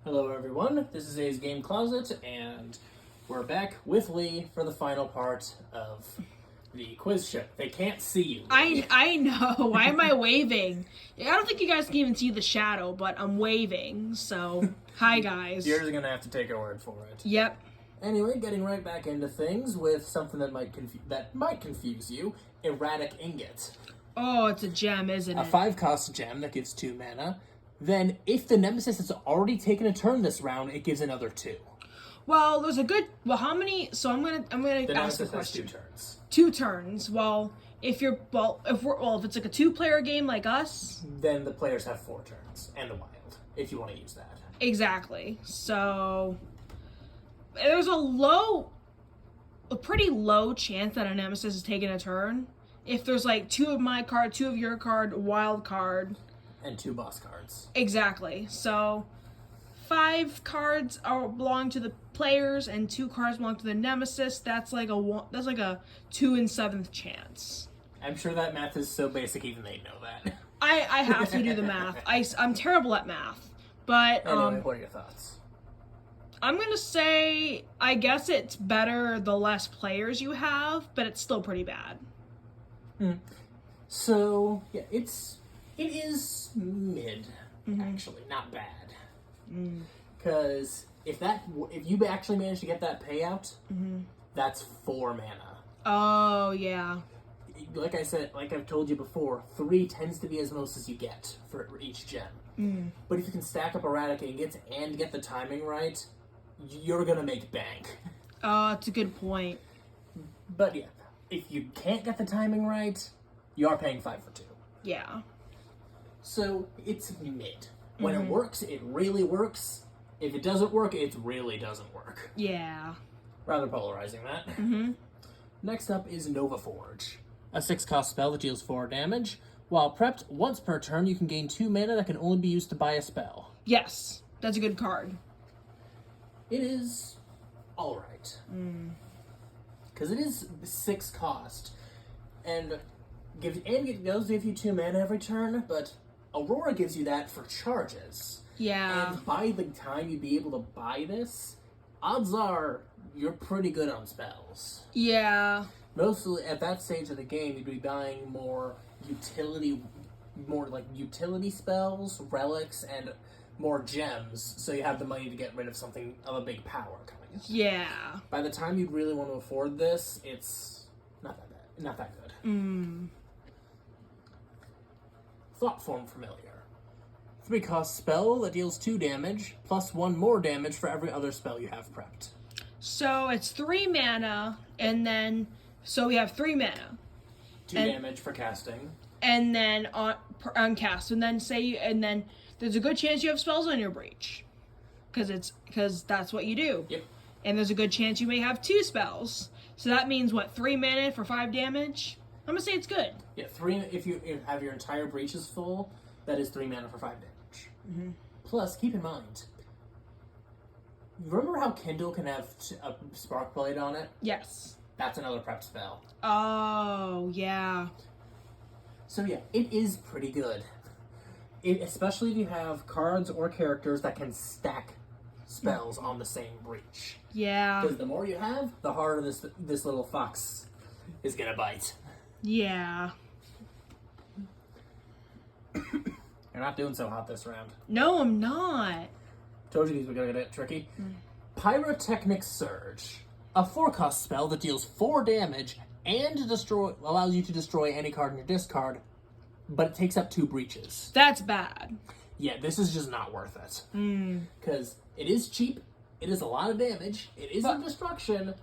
Hello everyone, this is A's Game Closet, and we're back with Lee for the final part of the quiz show. They can't see you, Lee. I know. Why am I waving? I don't think you guys can even see the shadow, but I'm waving, so hi guys. You're just gonna have to take our word for it. Yep. Anyway, getting right back into things with something that might confuse you, Erratic Ingot. Oh, it's a gem, isn't A it? 5-cost gem that gives 2 mana. Then, if the Nemesis has already taken a turn this round, it gives another 2. Well, there's a good. Well, how many? So I'm gonna The ask a Nemesis has question. 2 turns. 2 turns. Well, if it's like a 2-player game like us. Then the players have 4 turns, and the wild, if you want to use that. Exactly. So there's a pretty low chance that a Nemesis is taking a turn. If there's like 2 of my card, 2 of your card, wild card. And 2 boss cards. Exactly. So 5 cards belong to the players and 2 cards belong to the Nemesis. That's like a 2 in 7th chance. I'm sure that math is so basic even they know that. I have to do the math. I'm terrible at math. But Anyway, what are your thoughts? I'm going to say I guess it's better the less players you have, but it's still pretty bad. So, yeah, it is mid, actually, not bad. Because if you actually manage to get that payout, that's 4 mana. Oh, yeah. Like I said, like I've told you before, 3 tends to be as most as you get for each gem. But if you can stack up Erratic Ingots and get the timing right, you're gonna make bank. Oh, that's a good point. But yeah, if you can't get the timing right, you are paying 5 for 2. Yeah. So it's mid. When it works, it really works. If it doesn't work, it really doesn't work. Yeah. Rather polarizing that. Next up is Nova Forge. A 6-cost spell that deals 4 damage. While prepped once per turn, you can gain 2 mana that can only be used to buy a spell. Yes, that's a good card. It is alright. Because it is 6 cost. And it does give you 2 mana every turn, but Aurora gives you that for charges. Yeah. And by the time you'd be able to buy this, odds are you're pretty good on spells. Yeah. Mostly at that stage of the game, you'd be buying more utility spells, relics, and more gems, so you have the money to get rid of something of a big power coming in. Yeah. By the time you'd really want to afford this, it's not that bad, not that good. Thought Form Familiar. 3-cost spell that deals 2 damage, plus 1 more damage for every other spell you have prepped. So it's 3 mana, and then so we have 3 mana. 2 damage for casting. And then on cast, and then there's a good chance you have spells on your breach, because that's what you do. Yep. And there's a good chance you may have 2 spells. So that means what, 3 mana for 5 damage? I'm gonna say it's good. Yeah, 3. If you have your entire breaches full, that is 3 mana for 5 damage. Plus, keep in mind, remember how Kindle can have a Spark Blade on it? Yes. That's another prep spell. Oh, yeah. So yeah, it is pretty good. Especially if you have cards or characters that can stack spells on the same breach. Yeah. Because the more you have, the harder this little fox is gonna bite. Yeah. You're not doing so hot this round. No, I'm not. Told you these were gonna get tricky. Pyrotechnic Surge. A 4-cost spell that deals 4 damage and allows you to destroy any card in your discard, but it takes up 2 breaches. That's bad. Yeah, this is just not worth it. Because it is cheap, it is a lot of damage, it isn't destruction.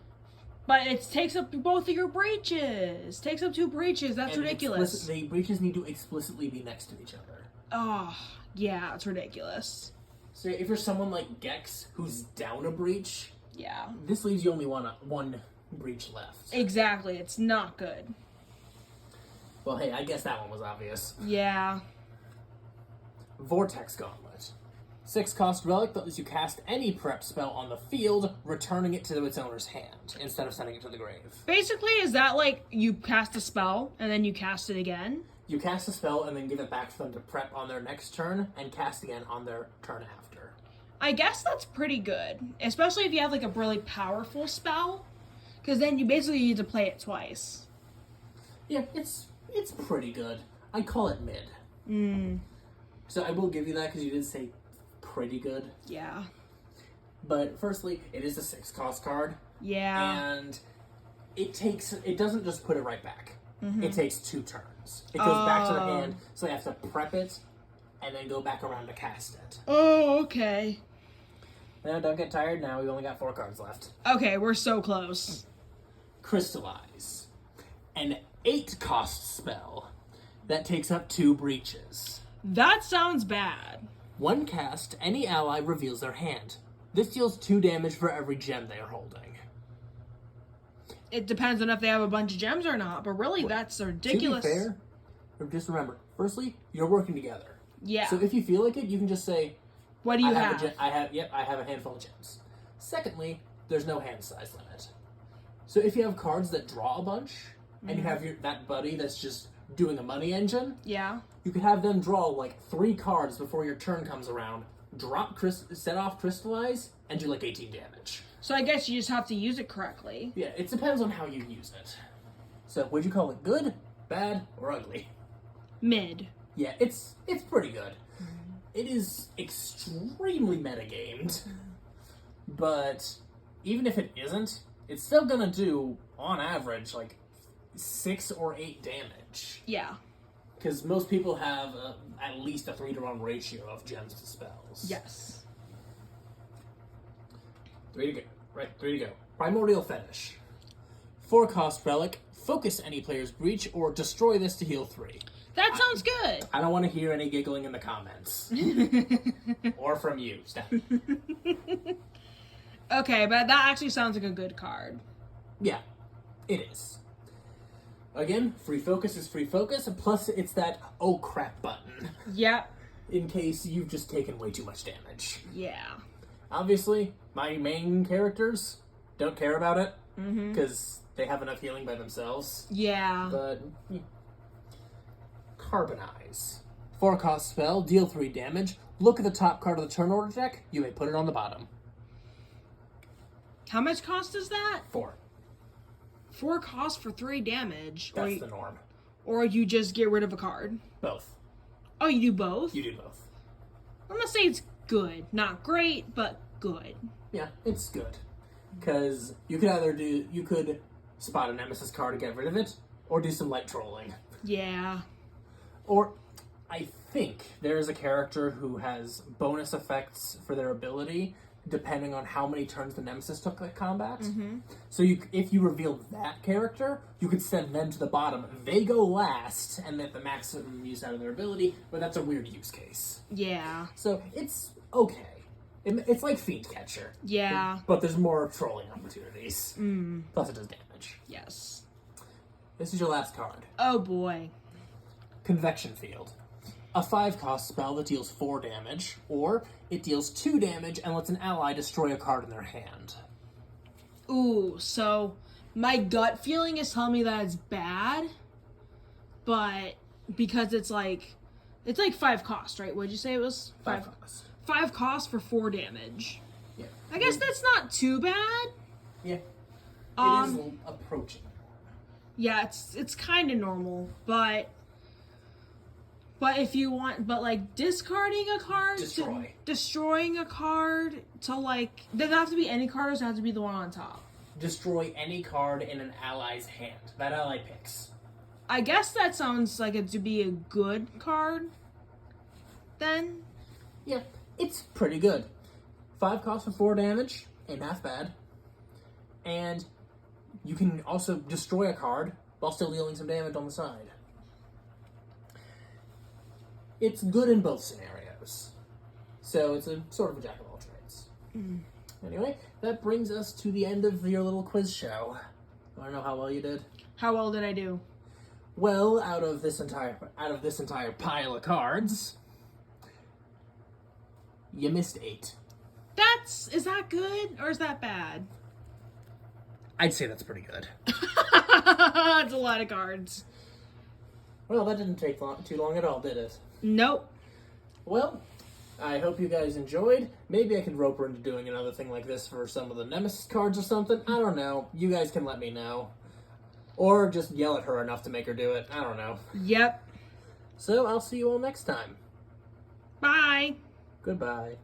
But it takes up both of your breaches. Takes up 2 breaches. That's ridiculous. The breaches need to explicitly be next to each other. Oh, yeah, it's ridiculous. So if you're someone like Gex, who's down a breach, Yeah. this leaves you only one breach left. Exactly. It's not good. Well, hey, I guess that one was obvious. Yeah. Vortex Gauntlet. 6-cost relic that lets you cast any prep spell on the field, returning it to its owner's hand, instead of sending it to the grave. Basically, is that like you cast a spell and then you cast it again? You cast a spell and then give it back for them to prep on their next turn, and cast again on their turn after. I guess that's pretty good, especially if you have like a really powerful spell, because then you basically need to play it twice. Yeah, it's pretty good. I call it mid. So I will give you that because you did say pretty good. Yeah. But firstly, it is a 6-cost card. Yeah. And it doesn't just put it right back. It takes 2 turns. It goes back to the hand, so you have to prep it and then go back around to cast it. Oh, okay. Now, don't get tired now. We only got 4 cards left. Okay, we're so close. Crystallize. An 8-cost spell that takes up 2 breaches. That sounds bad. 1 cast, any ally reveals their hand. This deals 2 damage for every gem they are holding. It depends on if they have a bunch of gems or not, but really that's ridiculous. To be fair, just remember, firstly, you're working together. Yeah. So if you feel like it, you can just say, What do you have? I have a handful of gems. Secondly, there's no hand size limit. So if you have cards that draw a bunch, and you have that buddy that's just doing a money engine, Yeah. you could have them draw like 3 cards before your turn comes around, set off Crystallize, and do like 18 damage. So I guess you just have to use it correctly. Yeah, it depends on how you use it. So would you call it good, bad, or ugly? Mid. Yeah, it's pretty good. It is extremely metagamed, but even if it isn't, it's still gonna do, on average, like 6 or 8 damage. Yeah. Because most people have at least a 3-to-1 ratio of gems to spells. Yes. 3 to go. Right, 3 to go. Primordial Fetish. 4-cost relic. Focus any player's breach or destroy this to heal 3. That sounds good. I don't want to hear any giggling in the comments. Or from you, Steph. Okay, but that actually sounds like a good card. Yeah, it is. Again, free focus is free focus, plus it's that oh crap button. Yep. In case you've just taken way too much damage. Yeah. Obviously, my main characters don't care about it, because they have enough healing by themselves. Yeah. But, Carbonize. 4-cost spell, deal 3 damage. Look at the top card of the turn order deck, you may put it on the bottom. How much cost is that? 4. 4 cost for 3 damage. That's the norm. Or you just get rid of a card. Both. Oh, you do both? You do both. I'm gonna say it's good. Not great, but good. Yeah, it's good. Because you could spot a Nemesis card to get rid of it, or do some light trolling. Yeah. Or, I think there is a character who has bonus effects for their ability, depending on how many turns the Nemesis took the combat. So if you reveal that character, you could send them to the bottom. They go last, and get the maximum use out of their ability, but that's a weird use case. Yeah. So it's okay. It's like Fiend Catcher. Yeah. But there's more trolling opportunities. Plus it does damage. Yes. This is your last card. Oh boy. Convection Field. A 5-cost spell that deals 4 damage, or it deals 2 damage and lets an ally destroy a card in their hand. Ooh, so my gut feeling is telling me that it's bad, but because it's like 5 cost, right? What'd you say it was? 5 cost. 5 cost for 4 damage. Yeah. I guess that's not too bad. Yeah. It is approaching. Yeah, it's kind of normal, but if you want, like discarding a card, destroying a card to like, does it have to be any card or does it have to be the one on top? Destroy any card in an ally's hand. That ally picks. I guess that sounds like it to be a good card. Then. Yeah, it's pretty good. 5 cost for 4 damage, ain't half bad. And you can also destroy a card while still dealing some damage on the side. It's good in both scenarios. So it's a sort of a jack of all trades. Anyway, that brings us to the end of your little quiz show. You want to know how well you did? How well did I do? Well, out of this entire pile of cards, you missed 8. Is that good or is that bad? I'd say that's pretty good. That's a lot of cards. Well, that didn't take too long at all, did it? Nope. Well, I hope you guys enjoyed. Maybe I could rope her into doing another thing like this for some of the Nemesis cards or something. I don't know. You guys can let me know. Or just yell at her enough to make her do it. I don't know. Yep. So I'll see you all next time. Bye. Goodbye.